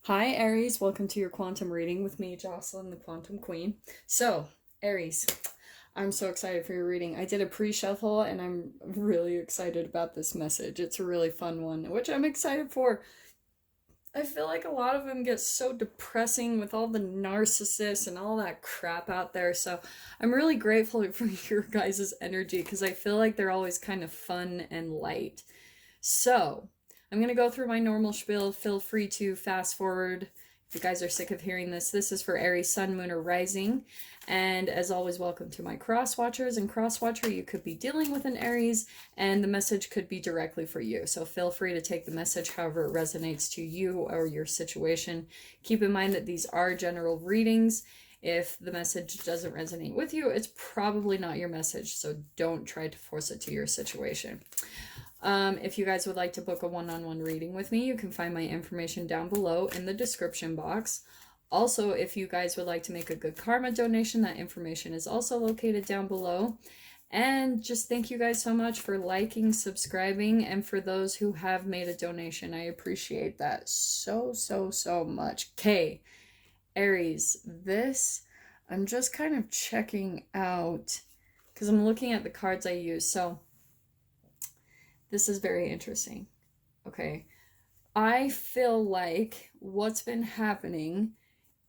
Hi, Aries. Welcome to your quantum reading with me, Jocelyn, the Quantum Queen. So, Aries, I'm so excited for your reading. I did a pre-shuffle and I'm really excited about this message. It's a really fun one, which I'm excited for. I feel like a lot of them get so depressing with all the narcissists and all that crap out there. So, I'm really grateful for your guys' energy because I feel like they're always kind of fun and light. So, I'm going to go through my normal spiel. Feel free to fast forward if you guys are sick of hearing this. This is for Aries, Sun, Moon, or Rising. And as always, welcome to my cross watchers. And cross watcher, you could be dealing with an Aries, and the message could be directly for you. So feel free to take the message however it resonates to you or your situation. Keep in mind that these are general readings. If the message doesn't resonate with you, it's probably not your message. So don't try to force it to your situation. If you guys would like to book a one-on-one reading with me, you can find my information down below in the description box. Also, if you guys would like to make a good karma donation, that information is also located down below. And just thank you guys so much for liking, subscribing, and for those who have made a donation. I appreciate that so much. Okay, Aries, I'm just kind of checking out because I'm looking at the cards I use. So this is very interesting. Okay. I feel like what's been happening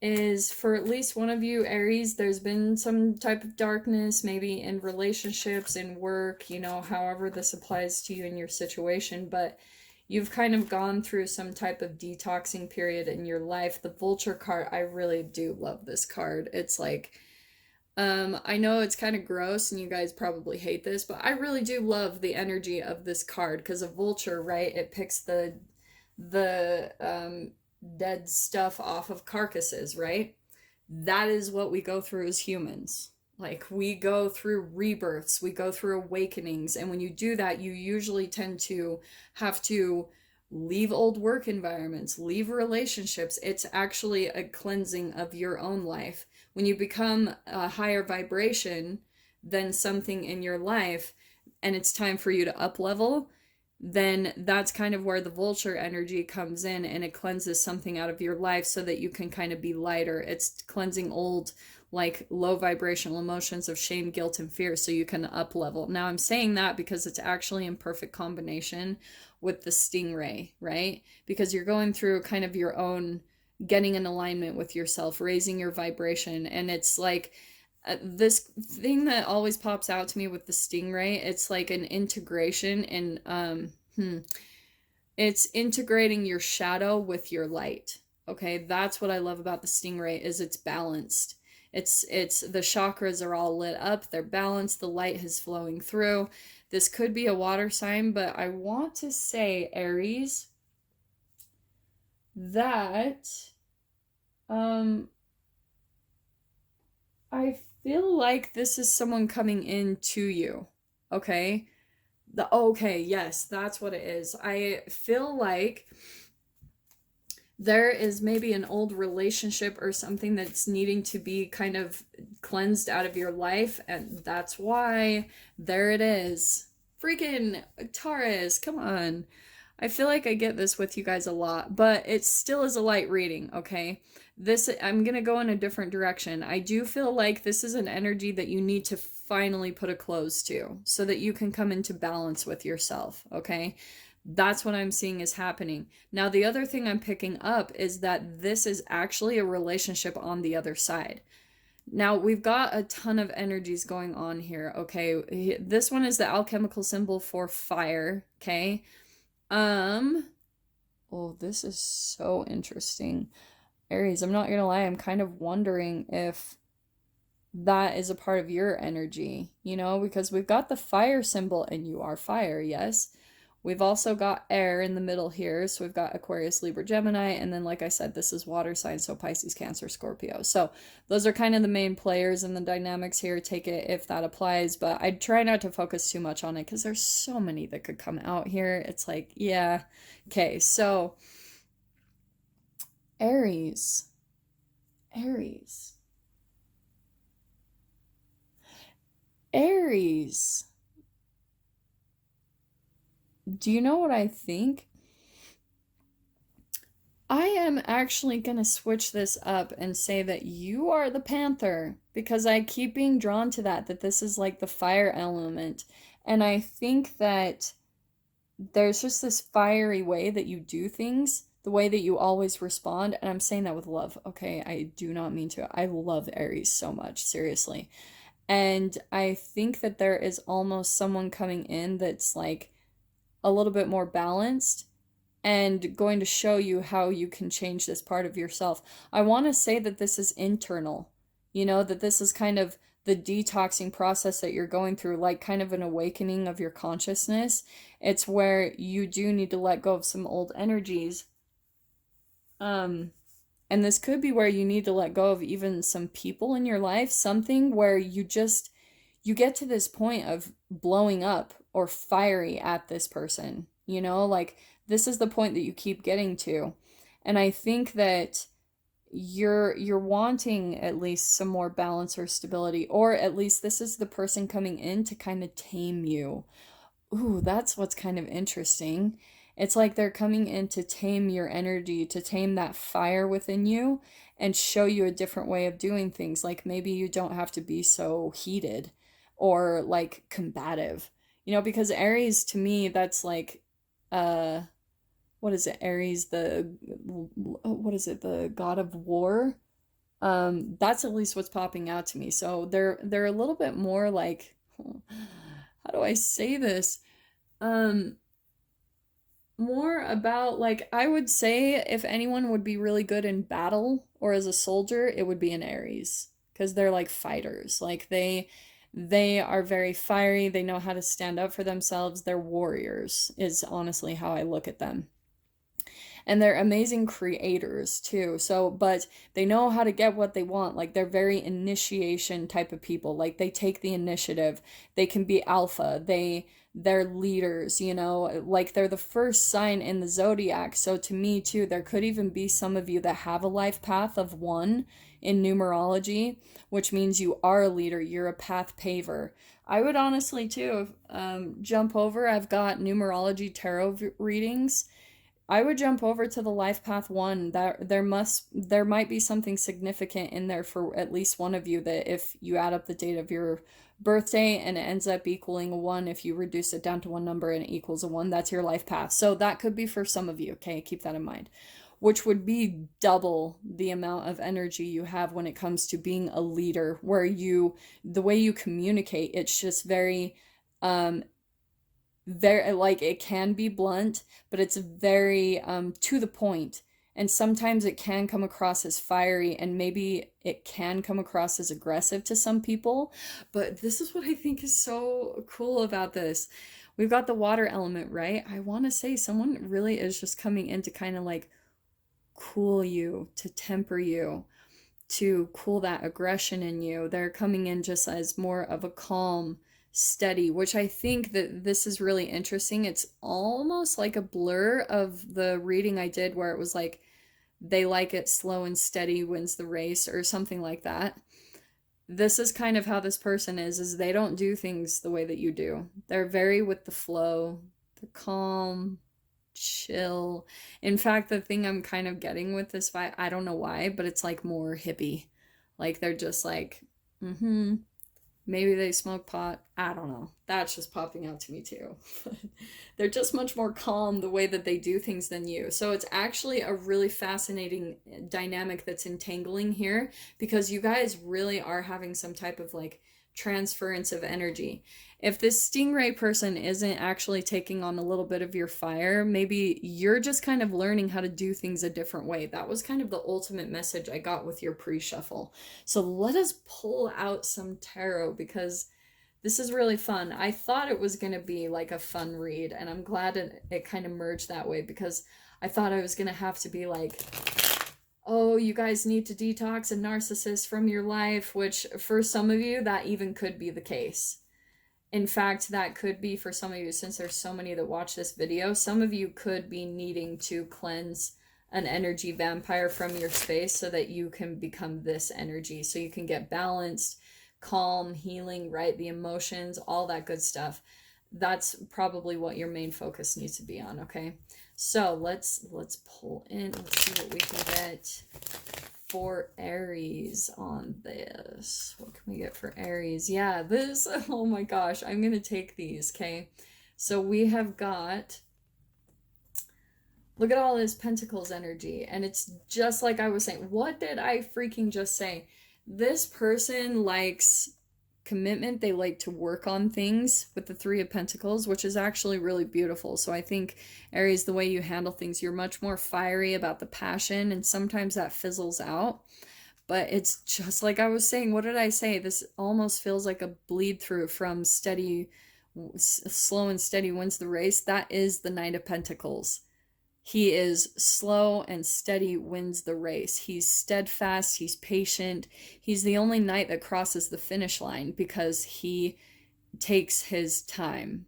is for at least one of you, Aries, there's been some type of darkness, maybe in relationships, in work, however this applies to you in your situation, but you've kind of gone through some type of detoxing period in your life. The vulture card, I really do love this card. It's like, I know it's kind of gross and you guys probably hate this, but I really do love the energy of this card because a vulture, right? It picks the dead stuff off of carcasses, right? That is what we go through as humans. Like, we go through rebirths, we go through awakenings, and when you do that, you usually tend to have to leave old work environments, leave relationships. It's actually a cleansing of your own life. When you become a higher vibration than something in your life and it's time for you to up level, then that's kind of where the vulture energy comes in and it cleanses something out of your life so that you can kind of be lighter. It's cleansing old, like, low vibrational emotions of shame, guilt, and fear so you can up level. Now, I'm saying that because it's actually in perfect combination with the stingray, right? Because you're going through kind of your own getting in alignment with yourself, raising your vibration. And it's like this thing that always pops out to me with the stingray, it's like an integration and it's integrating your shadow with your light. Okay, that's what I love about the stingray, is it's balanced. It's the chakras are all lit up, they're balanced, the light is flowing through. This could be a water sign, but I want to say, Aries, that I feel like this is someone coming in to you. Okay? Okay, yes, that's what it is. I feel like there is maybe an old relationship or something that's needing to be kind of cleansed out of your life, and that's why there it is. Freaking Taurus, come on. I feel like I get this with you guys a lot, but it still is a light reading, okay? I'm going to go in a different direction. I do feel like this is an energy that you need to finally put a close to so that you can come into balance with yourself, okay? That's what I'm seeing is happening. Now, the other thing I'm picking up is that this is actually a relationship on the other side. Now, we've got a ton of energies going on here, okay? This one is the alchemical symbol for fire, okay? Oh, this is so interesting. Aries, I'm not gonna lie, I'm kind of wondering if that is a part of your energy, because we've got the fire symbol and you are fire, yes. We've also got air in the middle here, so we've got Aquarius, Libra, Gemini, and then, like I said, this is water signs, so Pisces, Cancer, Scorpio. So those are kind of the main players in the dynamics here. Take it if that applies, but I try not to focus too much on it because there's so many that could come out here. It's like, yeah. Okay, so Aries. Aries. Aries. Do you know what I think? I am actually going to switch this up and say that you are the panther, because I keep being drawn to that this is like the fire element. And I think that there's just this fiery way that you do things, the way that you always respond. And I'm saying that with love, okay? I do not mean to. I love Aries so much, seriously. And I think that there is almost someone coming in that's like a little bit more balanced and going to show you how you can change this part of yourself. I want to say that this is internal, you know, that this is kind of the detoxing process that you're going through, like kind of an awakening of your consciousness. It's where you do need to let go of some old energies. And this could be where you need to let go of even some people in your life, something where you get to this point of blowing up or fiery at this person, you know, like this is the point that you keep getting to. And I think that you're wanting at least some more balance or stability, or at least this is the person coming in to kind of tame you. Ooh, that's what's kind of interesting. It's like they're coming in to tame your energy, to tame that fire within you and show you a different way of doing things. Like maybe you don't have to be so heated or like combative. You know, because Aries to me, that's like what is it? Aries, what is it? The god of war. That's at least what's popping out to me. So they're a little bit more like, how do I say this? More about like, I would say if anyone would be really good in battle or as a soldier, it would be an Aries, because they're like fighters. Like they are very fiery. They know how to stand up for themselves. They're warriors is honestly how I look at them. And they're amazing creators too. So, but they know how to get what they want. Like they're very initiation type of people. Like they take the initiative. They can be alpha. They're leaders, you know, like they're the first sign in the zodiac. So to me too, there could even be some of you that have a life path of 1 in numerology, which means you are a leader. You're a path paver. I would honestly too jump over. I've got numerology tarot readings. I would jump over to the life path 1. That there might be something significant in there for at least one of you, that if you add up the date of your birthday and it ends up equaling a 1, if you reduce it down to one number and it equals a 1, that's your life path. So that could be for some of you, okay? Keep that in mind. Which would be double the amount of energy you have when it comes to being a leader, where the way you communicate, it's just very like it can be blunt, but it's very to the point. And sometimes it can come across as fiery, and maybe it can come across as aggressive to some people. But this is what I think is so cool about this. We've got the water element, right? I want to say someone really is just coming in to kind of like cool you, to temper you, to cool that aggression in you. They're coming in just as more of a calm, steady, which I think that this is really interesting. It's almost like a blur of the reading I did where it was like they like it slow and steady wins the race or something like that. This is kind of how this person is they don't do things the way that you do. They're very with the flow. They're calm, chill. In fact, the thing I'm kind of getting with this vibe, I don't know why, but it's like more hippie. Like they're just like, maybe they smoke pot. I don't know. That's just popping out to me too. They're just much more calm the way that they do things than you. So it's actually a really fascinating dynamic that's entangling here, because you guys really are having some type of like transference of energy. If this stingray person isn't actually taking on a little bit of your fire, maybe you're just kind of learning how to do things a different way. That was kind of the ultimate message I got with your pre-shuffle. So let us pull out some tarot, because this is really fun. I thought it was going to be like a fun read, and I'm glad it kind of merged that way, because I thought I was going to have to be like, oh, you guys need to detox a narcissist from your life, which for some of you, that even could be the case. In fact, that could be for some of you, since there's so many that watch this video, some of you could be needing to cleanse an energy vampire from your space so that you can become this energy, so you can get balanced, calm, healing, right? The emotions, all that good stuff. That's probably what your main focus needs to be on, okay? So let's pull in, let's see what we can get for Aries on this. What can we get for Aries? Yeah, this, oh my gosh, I'm gonna take these, okay? So we have got, look at all this Pentacles energy, and it's just like I was saying. What did I freaking just say? This person likes commitment. They like to work on things with the Three of Pentacles, which is actually really beautiful. So I think, Aries, the way you handle things, you're much more fiery about the passion, and sometimes that fizzles out. But it's just like I was saying. What did I say? This almost feels like a bleed through from steady, slow and steady wins the race. That is the Knight of Pentacles. He is slow and steady, wins the race. He's steadfast, he's patient. He's the only knight that crosses the finish line because he takes his time.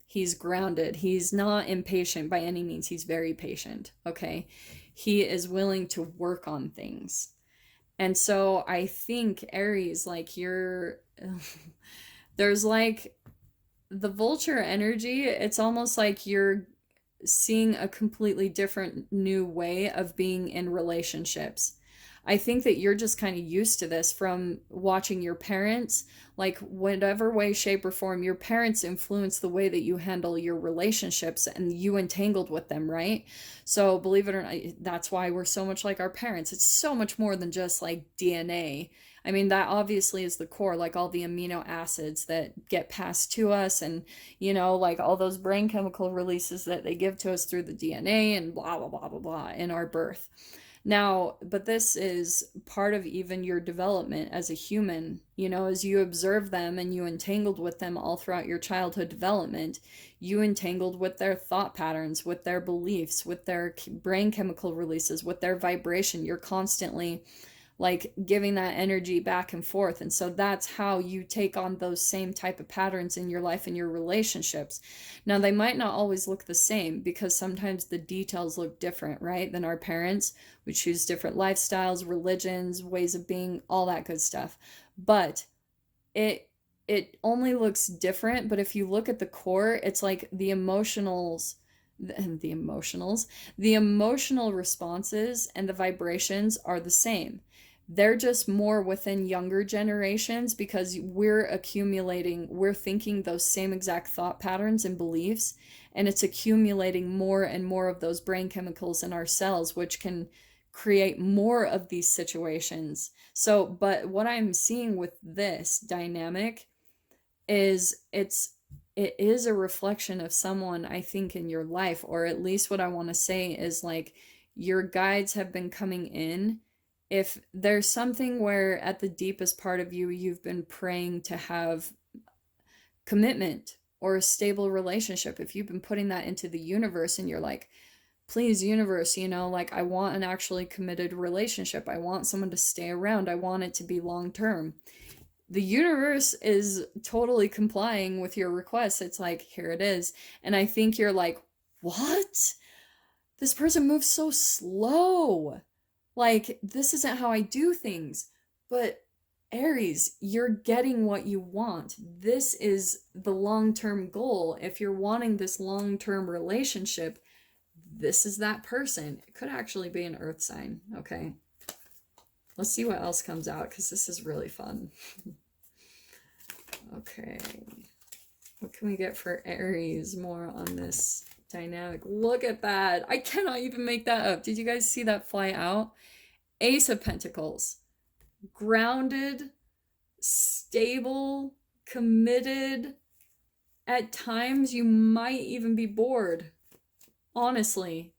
He's grounded. He's not impatient by any means. He's very patient, okay? He is willing to work on things. And so I think, Aries, like you're... there's like the vulture energy. It's almost like you're seeing a completely different new way of being in relationships. I think that you're just kind of used to this from watching your parents, like whatever way, shape, or form, your parents influence the way that you handle your relationships and you entangled with them, right? So believe it or not, that's why we're so much like our parents. It's so much more than just like DNA. I mean, that obviously is the core, like all the amino acids that get passed to us and, you know, like all those brain chemical releases that they give to us through the DNA and blah, blah, blah, blah, blah in our birth. Now, but this is part of even your development as a human, you know, as you observe them and you entangled with them all throughout your childhood development, you entangled with their thought patterns, with their beliefs, with their brain chemical releases, with their vibration. You're constantly like giving that energy back and forth. And so that's how you take on those same type of patterns in your life and your relationships. Now, they might not always look the same because sometimes the details look different, right? Than our parents. We choose different lifestyles, religions, ways of being, all that good stuff. But it only looks different. But if you look at the core, it's like the emotional responses and the vibrations are the same. They're just more within younger generations because we're thinking those same exact thought patterns and beliefs, and it's accumulating more and more of those brain chemicals in our cells, which can create more of these situations. So, but what I'm seeing with this dynamic is it is a reflection of someone, I think, in your life, or at least what I want to say is like your guides have been coming in. If there's something where at the deepest part of you, you've been praying to have commitment or a stable relationship, if you've been putting that into the universe and you're like, please, universe, you know, like I want an actually committed relationship. I want someone to stay around. I want it to be long term. The universe is totally complying with your request. It's like, here it is. And I think you're like, what? This person moves so slow. Like, this isn't how I do things. But Aries, you're getting what you want. This is the long-term goal. If you're wanting this long-term relationship, this is that person. It could actually be an earth sign, okay? Let's see what else comes out, because this is really fun. Okay. What can we get for Aries more on this dynamic? Look at that. I cannot even make that up. Did you guys see that fly out? Ace of Pentacles. Grounded, stable, committed. At times, you might even be bored. Honestly.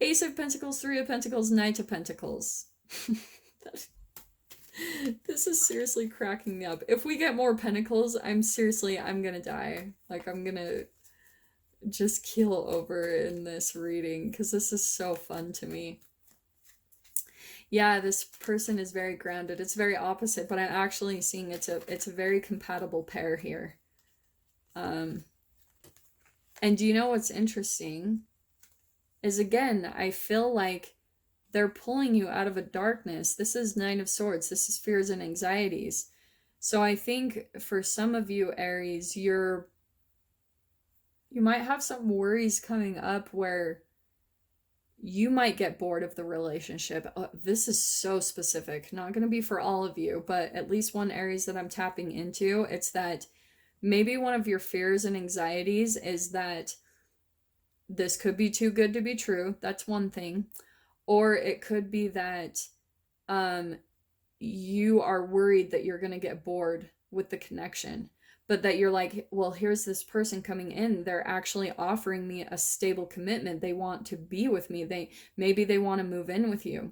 Ace of Pentacles, Three of Pentacles, Knight of Pentacles. This is seriously cracking me up. If we get more Pentacles, I'm gonna die. Like, I'm gonna just keel over in this reading because this is so fun to me. Yeah, this person is very grounded. It's very opposite, but I'm actually seeing it's a very compatible pair here. And do you know what's interesting? Is again, I feel like they're pulling you out of a darkness. This is Nine of Swords. This is fears and anxieties. So I think for some of you, Aries, you're you might have some worries coming up where you might get bored of the relationship. This is so specific, not going to be for all of you, but at least one Aries that I'm tapping into. It's that maybe one of your fears and anxieties is that this could be too good to be true. That's one thing. Or it could be that you are worried that you're going to get bored with the connection, but that you're like, well, here's this person coming in. They're actually offering me a stable commitment. They want to be with me. Maybe they want to move in with you.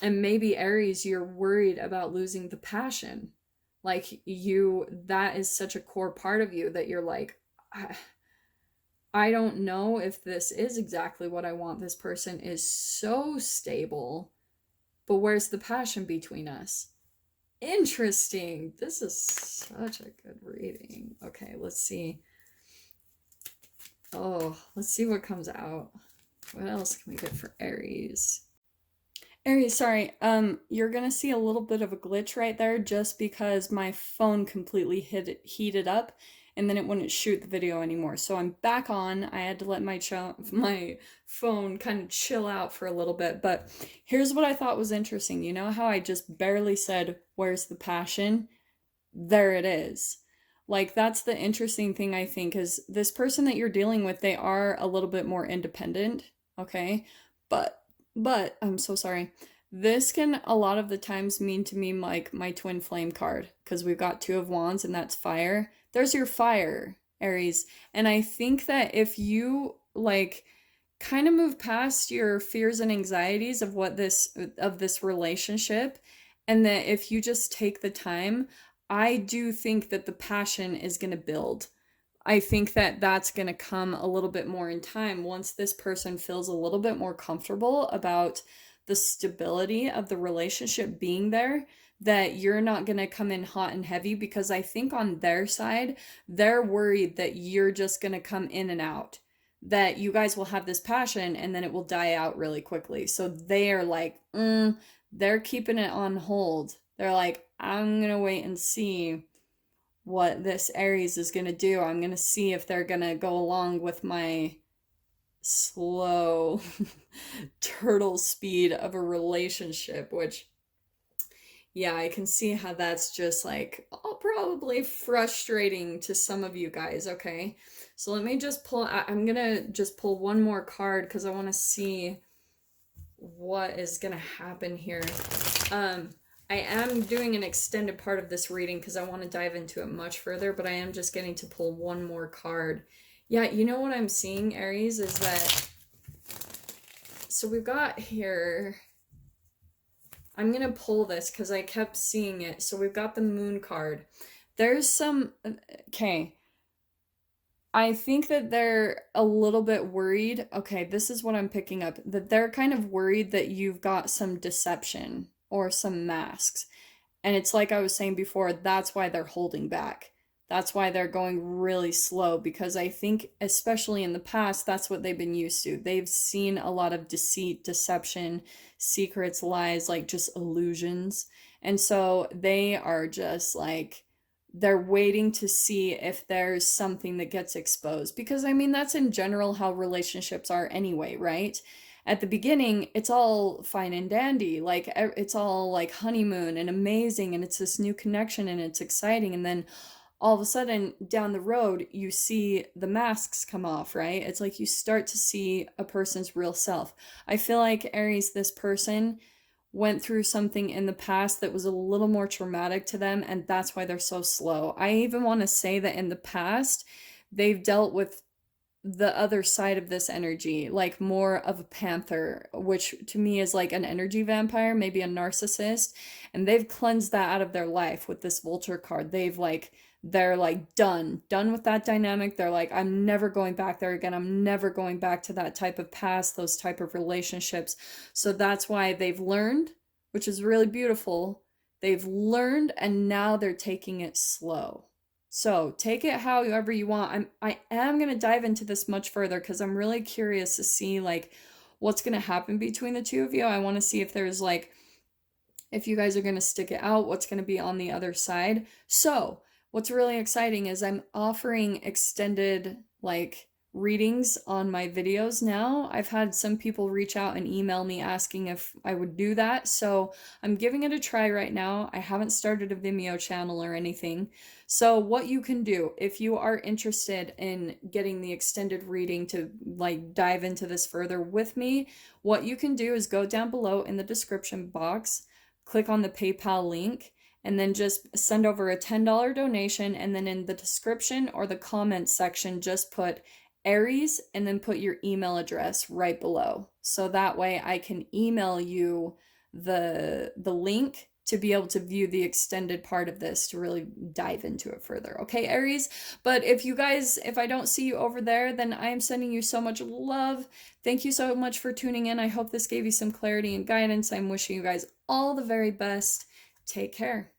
And maybe Aries, you're worried about losing the passion. Like that is such a core part of you that you're like, I don't know if this is exactly what I want. This person is so stable, but where's the passion between us? Interesting. This is such a good reading. Okay, let's see. Oh, let's see what comes out. What else can we get for Aries? Aries, sorry. You're gonna see a little bit of a glitch right there just because my phone completely heated up and then it wouldn't shoot the video anymore. So I'm back on. I had to let my phone kind of chill out for a little bit. But here's what I thought was interesting. You know how I just barely said, where's the passion? There it is. Like, that's the interesting thing, I think, is this person that you're dealing with, they are a little bit more independent, okay? But I'm so sorry. This can a lot of the times mean to me like my twin flame card, because we've got 2 of Wands and that's fire. There's your fire, Aries. And I think that if you like kind of move past your fears and anxieties of this relationship, and that if you just take the time, I do think that the passion is going to build. I think that that's going to come a little bit more in time once this person feels a little bit more comfortable about the stability of the relationship being there, that you're not going to come in hot and heavy, because I think on their side, they're worried that you're just going to come in and out, that you guys will have this passion and then it will die out really quickly. So they're like, they're keeping it on hold. They're like, I'm going to wait and see what this Aries is going to do. I'm going to see if they're going to go along with my slow turtle speed of a relationship, which, yeah, I can see how that's just like probably frustrating to some of you guys. Okay, so let me just pull, I'm going to just pull one more card because I want to see what is going to happen here. I am doing an extended part of this reading because I want to dive into it much further, but I am just getting to pull one more card. Yeah, you know what I'm seeing, Aries, is that, so we've got here, I'm going to pull this because I kept seeing it. So we've got the Moon card. There's some, okay, I think that they're a little bit worried. Okay, this is what I'm picking up, that they're kind of worried that you've got some deception or some masks. And it's like I was saying before, that's why they're holding back. That's why they're going really slow, because I think, especially in the past, that's what they've been used to. They've seen a lot of deceit, deception, secrets, lies, like just illusions. And so they are just like, they're waiting to see if there's something that gets exposed. Because I mean, that's in general how relationships are anyway, right? At the beginning, it's all fine and dandy. Like, it's all like honeymoon and amazing, and it's this new connection and it's exciting. And then all of a sudden, down the road, you see the masks come off, right? It's like you start to see a person's real self. I feel like, Aries, this person went through something in the past that was a little more traumatic to them, and that's why they're so slow. I even want to say that in the past, they've dealt with the other side of this energy, like more of a panther, which to me is like an energy vampire, maybe a narcissist, and they've cleansed that out of their life with this vulture card. They're like done with that dynamic. They're like, I'm never going back there again. I'm never going back to that type of past, those type of relationships. So that's why they've learned, which is really beautiful. They've learned, and now they're taking it slow. So take it however you want. I am going to dive into this much further because I'm really curious to see like what's going to happen between the two of you. I want to see if there's like, if you guys are going to stick it out, what's going to be on the other side. So what's really exciting is I'm offering extended like readings on my videos now. I've had some people reach out and email me asking if I would do that, so I'm giving it a try right now. I haven't started a Vimeo channel or anything. So what you can do if you are interested in getting the extended reading to like dive into this further with me, what you can do is go down below in the description box, click on the PayPal link, and then just send over a $10 donation, and then in the description or the comments section just put Aries and then put your email address right below. So that way I can email you the link to be able to view the extended part of this to really dive into it further. Okay, Aries? But if I don't see you over there, then I am sending you so much love. Thank you so much for tuning in. I hope this gave you some clarity and guidance. I'm wishing you guys all the very best. Take care.